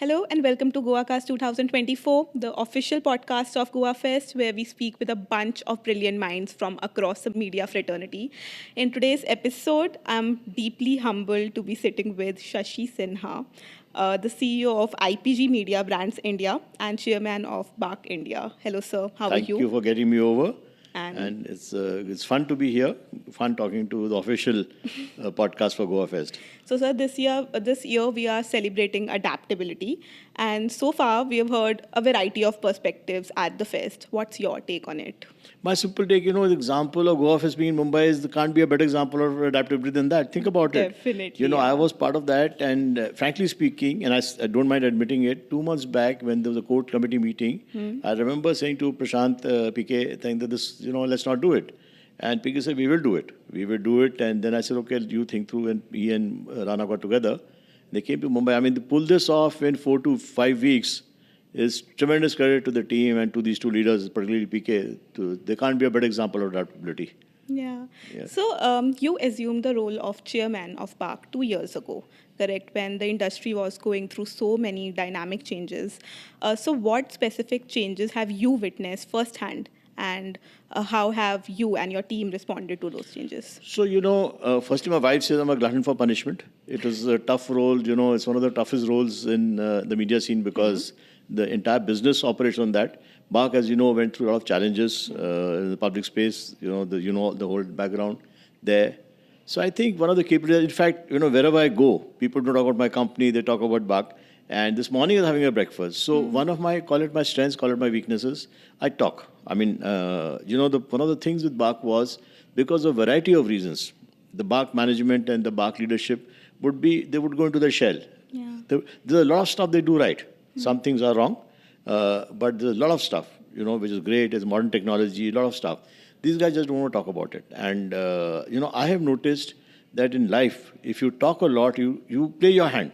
Hello and welcome to GoaCast 2024, the official podcast of Goa Fest, where we speak with a bunch of brilliant minds from across the media fraternity. In today's episode, I'm deeply humbled to be sitting with Shashi Sinha, the CEO of IPG Media Brands India and chairman of BARC India. Hello, sir. How are Thank you? you for getting me over. And And it's fun to be here. Fun talking to the official podcast for Goa Fest. so, sir, this year we are celebrating adaptability, and so far we have heard a variety of perspectives at the fest. What's your take on it? My simple take, the example of Goa Fest being in Mumbai can't be a better example of adaptability than that. Think about it. Definitely, I yeah. was part of that, and frankly speaking, and I don't mind admitting it, 2 months back when there was a court committee meeting, I remember saying to Prashant PK, saying that let's not do it. And PK said, we will do it. We will do it. And then I said, okay, you think through. And he and Rana got together. They came to Mumbai. I mean, to pull this off in 4 to 5 weeks is tremendous credit to the team and to these two leaders, particularly PK. They can't be a better example of adaptability. Yeah. Yeah. So you assumed the role of chairman of BARC 2 years ago, correct? When the industry was going through so many dynamic changes. So what specific changes have you witnessed firsthand, and how have you and your team responded to those changes? So, firstly, my wife says I'm a glutton for punishment. It was a tough role. It's one of the toughest roles in the media scene because the entire business operates on that. BARC, as you know, went through a lot of challenges in the public space, the whole background there. So I think one of the capabilities, in fact, wherever I go, people don't talk about my company, they talk about BARC. And this morning I was having a breakfast. So one of my, call it my strengths, call it my weaknesses, I talk. I mean, one of the things with BARC was because of a variety of reasons, the BARC management and the BARC leadership they would go into their shell. Yeah. There's a lot of stuff they do right. Some things are wrong, but there's a lot of stuff, which is great. There's modern technology, a lot of stuff. These guys just don't want to talk about it. And, I have noticed that in life, if you talk a lot, you play your hand.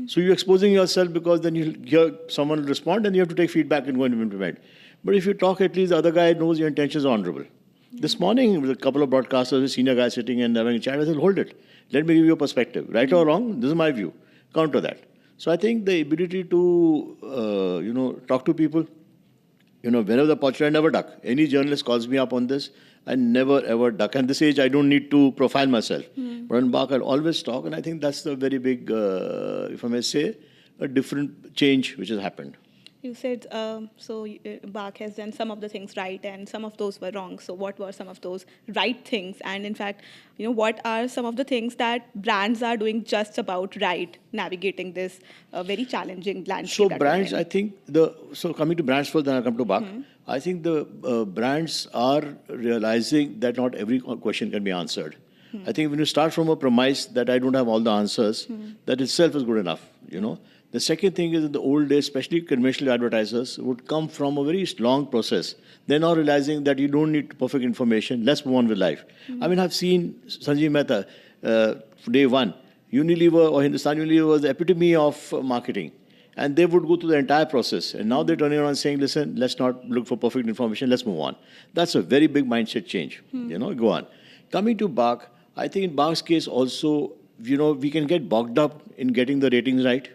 So you're exposing yourself because then you hear someone respond and you have to take feedback and go and implement. But if you talk, at least the other guy knows your intentions are honorable. This morning, with a couple of broadcasters, a senior guy sitting and having a chat, I said, hold it. Let me give you a perspective. Right or wrong, this is my view. Counter that. So I think the ability to, talk to people, whenever the opportunity, I never duck. Any journalist calls me up on this, I never ever duck. And this age, I don't need to profile myself. But on BARC, I'll always talk, and I think that's the very big, if I may say, a different change which has happened. You said BARC has done some of the things right and some of those were wrong. So what were some of those right things? And in fact, what are some of the things that brands are doing just about right, navigating this very challenging landscape? So that we're brands, in? I think coming to brands first, then I come to BARC. I think the brands are realizing that not every question can be answered. I think when you start from a premise that I don't have all the answers, that itself is good enough. The second thing is in the old days, especially conventional advertisers would come from a very long process. They're now realizing that you don't need perfect information. Let's move on with life. I mean, I've seen Sanjeev Mehta, day one. Unilever or Hindustan Unilever was the epitome of marketing. And they would go through the entire process. And now they're turning around and saying, listen, let's not look for perfect information. Let's move on. That's a very big mindset change. Go on. Coming to BARC, I think in BARC's case also, we can get bogged up in getting the ratings right.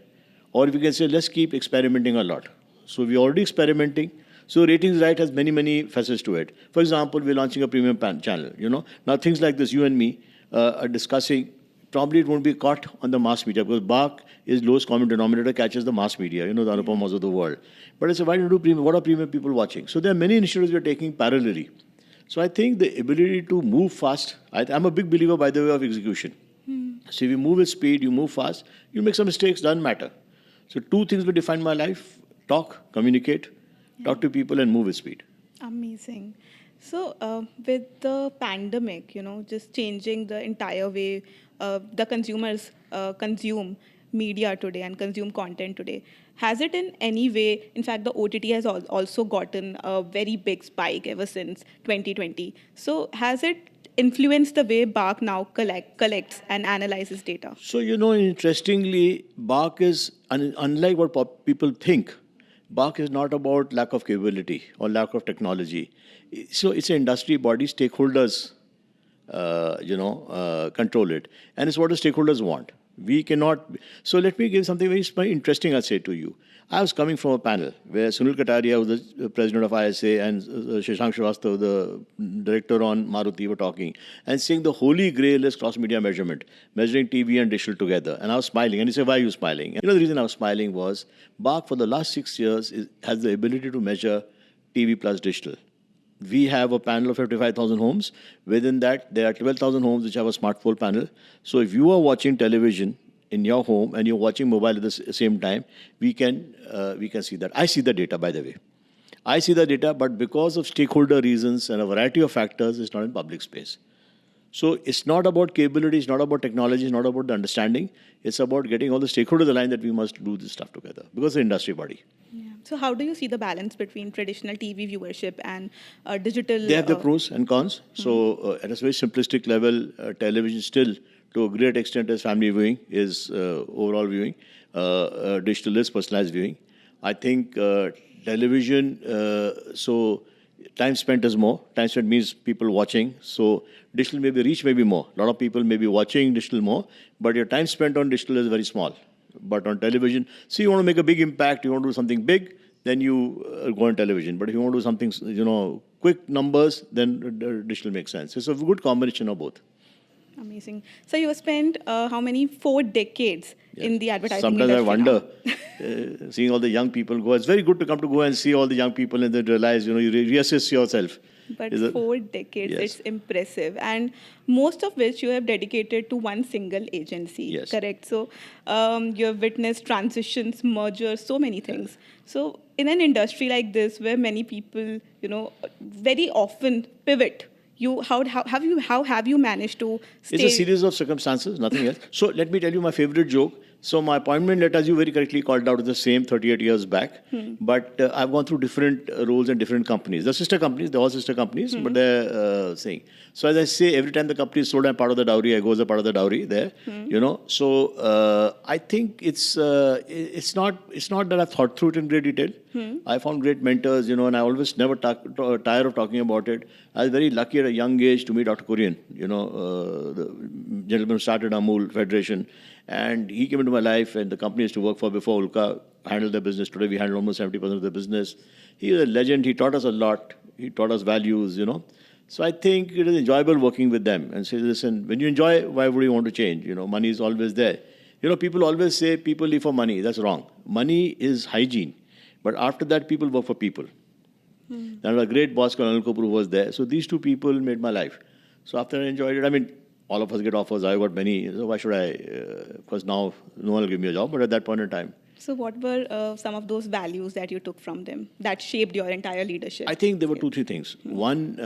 Or we can say, let's keep experimenting a lot. So we're already experimenting. So ratings right has many, many facets to it. For example, we're launching a premium channel. Now things like this, you and me are discussing. Probably it won't be caught on the mass media because BARC is lowest common denominator, catches the mass media, the Anupamas of the world. But I say, why don't you do premium? What are premium people watching? So there are many initiatives we're taking parallelly. So I think the ability to move fast, I'm a big believer, by the way, of execution. So if you move with speed, you move fast, you make some mistakes, doesn't matter. So two things will define my life: talk, communicate, talk to people, and move with speed. Amazing. So, with the pandemic, just changing the entire way the consumers consume media today and consume content today, has it in any way, in fact, the OTT has also gotten a very big spike ever since 2020. So, has it influenced the way BARC now collects and analyzes data? So, interestingly, BARC is, unlike what people think, BARC is not about lack of capability or lack of technology. So it's an industry body, stakeholders, control it. And it's what the stakeholders want. We cannot. So let me give something very interesting. I'll say to you. I was coming from a panel where Sunil Kataria, who was the president of ISA, and Shashank Srivastava, the director on Maruti, were talking and saying the holy grail is cross-media measurement, measuring TV and digital together. And I was smiling. And he said, "Why are you smiling?" And the reason I was smiling was BARC for the last 6 years has the ability to measure TV plus digital. We have a panel of 55,000 homes. Within that, there are 12,000 homes which have a smartphone panel. So if you are watching television in your home and you're watching mobile at the same time, we can see that. I see the data, by the way. I see the data, but because of stakeholder reasons and a variety of factors, it's not in public space. So it's not about capability, it's not about technology, it's not about the understanding. It's about getting all the stakeholders aligned that we must do this stuff together because the industry body. Yeah. So how do you see the balance between traditional TV viewership and digital? They have the pros and cons. So at a very simplistic level, television still, to a great extent, is family viewing, is overall viewing. Digital is personalized viewing. I think television, so time spent is more. Time spent means people watching. So digital reach may be more. A lot of people may be watching digital more, but your time spent on digital is very small. But on television, you want to make a big impact, you want to do something big, then you go on television. But if you want to do something, quick numbers, then digital makes sense. It's a good combination of both. Amazing. So you have spent how many? 4 decades in the advertising Sometimes industry. Sometimes I wonder, seeing all the young people go. It's very good to come to go and see all the young people and then realize, you reassess yourself. But 4 decades, Yes. It's impressive. And most of which you have dedicated to one single agency, Yes. correct? So you have witnessed transitions, mergers, so many things. So in an industry like this where many people, very often pivot, how have you managed to stay? It's a series of circumstances, nothing else. So let me tell you my favorite joke. So my appointment letter, as you very correctly called out, is the same 38 years back. But I've gone through different roles in different companies. They're sister companies, they're all sister companies, but they're saying. So as I say, every time the company is sold, I'm part of the dowry. I go as a part of the dowry there. So I think it's not that I've thought through it in great detail. I found great mentors, and I always never tire of talking about it. I was very lucky at a young age to meet Dr. Kurian, the gentleman who started Amul Federation. And he came into my life, and the company I used to work for before Ulka handled the business. Today we handle almost 70% of the business. He was a legend. He taught us a lot. He taught us values, So I think it is enjoyable working with them and say, listen, when you enjoy, why would you want to change? Money is always there. People always say people live for money. That's wrong. Money is hygiene. But after that, people work for people. There was a great boss called Anil Kapoor who was there. So these two people made my life. So after I enjoyed it, all of us get offers. I got many. So why should I? Because now no one will give me a job. But at that point in time. So what were some of those values that you took from them that shaped your entire leadership? I think there were 2-3 things. One,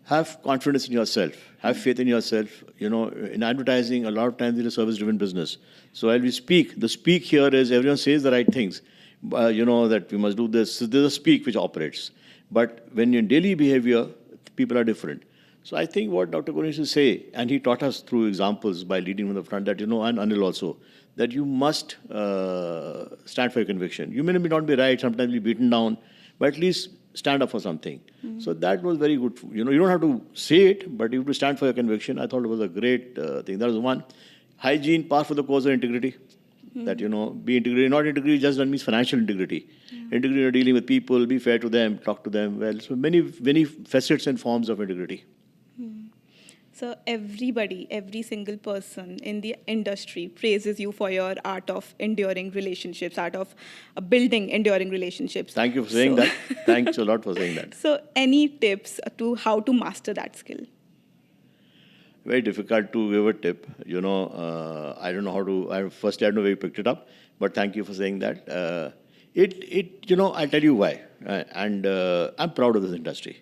have confidence in yourself. Have faith in yourself. In advertising, a lot of times it's a service-driven business. So while we speak, the speak here is everyone says the right things. That we must do this. So there's a speak which operates. But when you're in daily behavior, people are different. So I think what Dr. Kurian used to say, and he taught us through examples by leading from the front, that, and Anil also, that you must stand for your conviction. You may not be right, sometimes be beaten down, but at least stand up for something. So that was very good. You don't have to say it, but you have to stand for your conviction. I thought it was a great thing. That was one. Hygiene, par for the cause of integrity. That, be integrity. Not integrity just means financial integrity. Integrity, dealing with people, be fair to them, talk to them well. So many facets and forms of integrity. So every single person in the industry praises you for your art of enduring relationships, art of building enduring relationships. Thank you for saying that. Thanks a lot for saying that. So any tips to how to master that skill? Very difficult to give a tip. I don't know how to. Firstly, I don't know where you picked it up, but thank you for saying that. I'll tell you why. And I'm proud of this industry,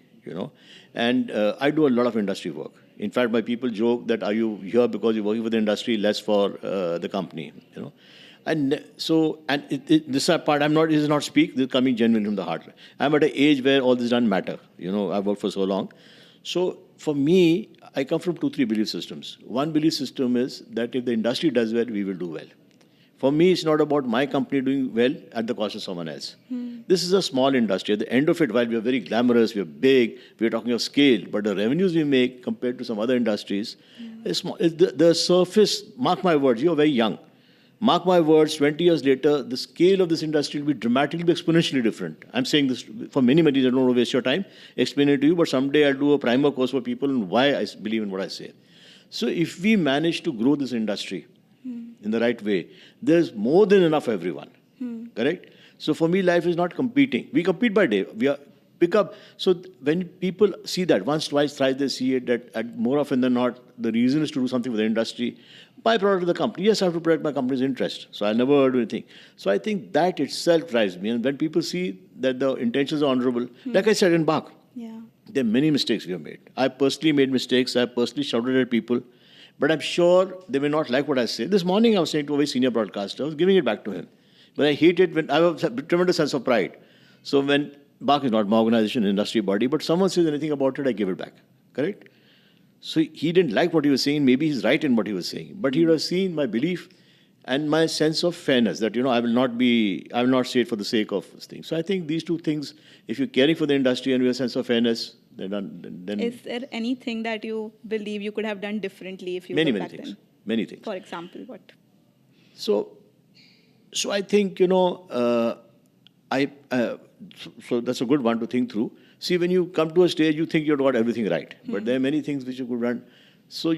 And I do a lot of industry work. In fact, my people joke that, are you here because you're working for the industry, less for the company, And so, this part, this is not speak, this is coming genuinely from the heart. I'm at an age where all this doesn't matter. I've worked for so long. So for me, I come from 2-3 belief systems. One belief system is that if the industry does well, we will do well. For me, it's not about my company doing well at the cost of someone else. This is a small industry. At the end of it, while we are very glamorous, we are big, we are talking of scale, but the revenues we make compared to some other industries is small. The surface, mark my words, you are very young. Mark my words, 20 years later, the scale of this industry will be dramatically, exponentially different. I'm saying this for many reasons. I don't want to waste your time explaining it to you, but someday I'll do a primer course for people on why I believe in what I say. So if we manage to grow this industry in the right way, there's more than enough for everyone. Correct? So for me, life is not competing. We compete by day. We are pick up. So when people see that once, twice, thrice, they see it that more often than not, the reason is to do something for the industry. Byproduct of the company. Yes, I have to protect my company's interest. So I never do anything. So I think that itself drives me. And when people see that the intentions are honorable, like I said in Bach, there are many mistakes we have made. I personally made mistakes. I personally shouted at people. But I'm sure they may not like what I say. This morning I was saying to a very senior broadcaster, I was giving it back to him. But I hate it when I have a tremendous sense of pride. So when Bach is not my organization, industry body, but someone says anything about it, I give it back. Correct? So he didn't like what he was saying. Maybe he's right in what he was saying. But he would have seen my belief and my sense of fairness that, I will not say it for the sake of this thing. So I think these two things, if you're caring for the industry and you have a sense of fairness, then is there anything that you believe you could have done differently if you many were back things. then? Many things. For example, what? So I think, so that's a good one to think through. See, when you come to a stage, you think you've got everything right. But there are many things which you could run. So,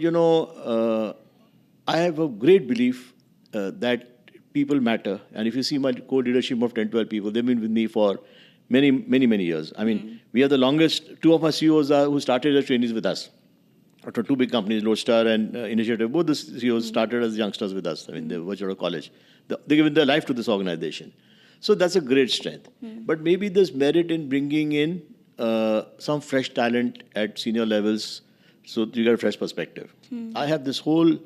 I have a great belief that people matter. And if you see my co-leadership of 10, 12 people, they've been with me for many, many, many years. I mean, we are the longest. Two of our CEOs who started as trainees with us. After two big companies, Lodestar and Initiative, both the CEOs started as youngsters with us. I mean, they were out of college. They given their life to this organization. So that's a great strength. But maybe there's merit in bringing in some fresh talent at senior levels so you get a fresh perspective. I have this whole,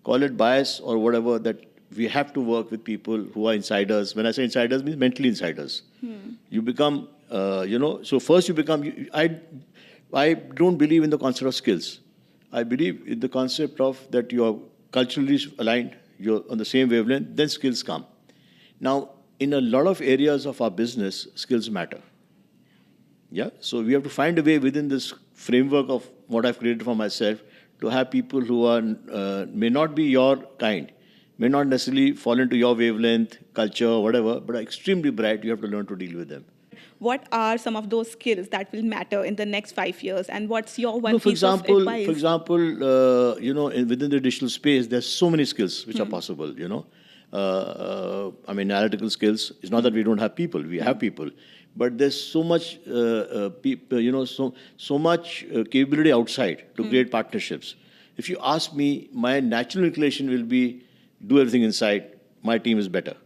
call it bias or whatever, that we have to work with people who are insiders. When I say insiders, means mentally insiders. You become, so first you become, I don't believe in the concept of skills. I believe in the concept of that you are culturally aligned, you're on the same wavelength, then skills come. Now, in a lot of areas of our business, skills matter. Yeah, so we have to find a way within this framework of what I've created for myself to have people who are may not be your kind, may not necessarily fall into your wavelength, culture, whatever, but are extremely bright. You have to learn to deal with them. What are some of those skills that will matter in the next 5 years? And what's your one No, piece of advice? For example, within the digital space, there's so many skills which are possible. Analytical skills. It's not that we don't have people; we have people, but there's so much, so much capability outside to create partnerships. If you ask me, my natural inclination will be do everything inside. My team is better.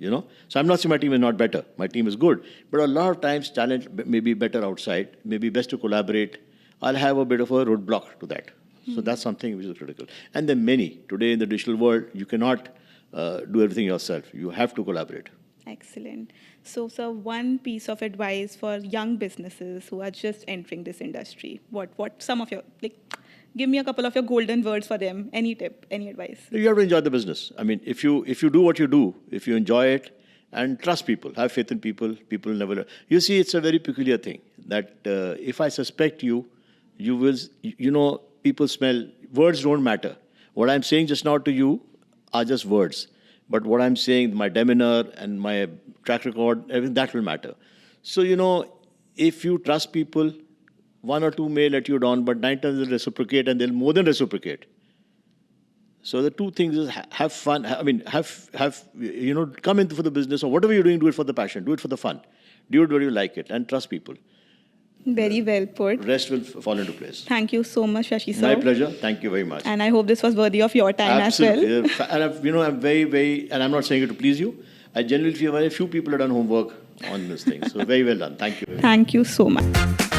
So I'm not saying my team is not better. My team is good. But a lot of times talent may be better outside, maybe best to collaborate. I'll have a bit of a roadblock to that. So that's something which is critical. And there are many. Today in the digital world, you cannot do everything yourself. You have to collaborate. Excellent. So, sir, one piece of advice for young businesses who are just entering this industry. What some of your, give me a couple of your golden words for them. Any tip, any advice? You have to enjoy the business. I mean, if you do what you do, if you enjoy it, and trust people, have faith in people, people will never. You see, it's a very peculiar thing that if I suspect you, you will, people smell. Words don't matter. What I'm saying just now to you are just words. But what I'm saying, my demeanor and my track record, everything, that will matter. So, if you trust people, one or two may let you down, but 9 times they'll reciprocate and they'll more than reciprocate. So the two things is have fun. I mean, come in for the business or whatever you're doing, do it for the passion, do it for the fun. Do it where you like it and trust people. Very well put. Rest will fall into place. Thank you so much, Shashi sir. My pleasure. Thank you very much. And I hope this was worthy of your time Absolutely. as well. And I'm very, very, and I'm not saying it to please you. I genuinely feel very few people have done homework on this thing. So very well done. Thank you. Thank you so much.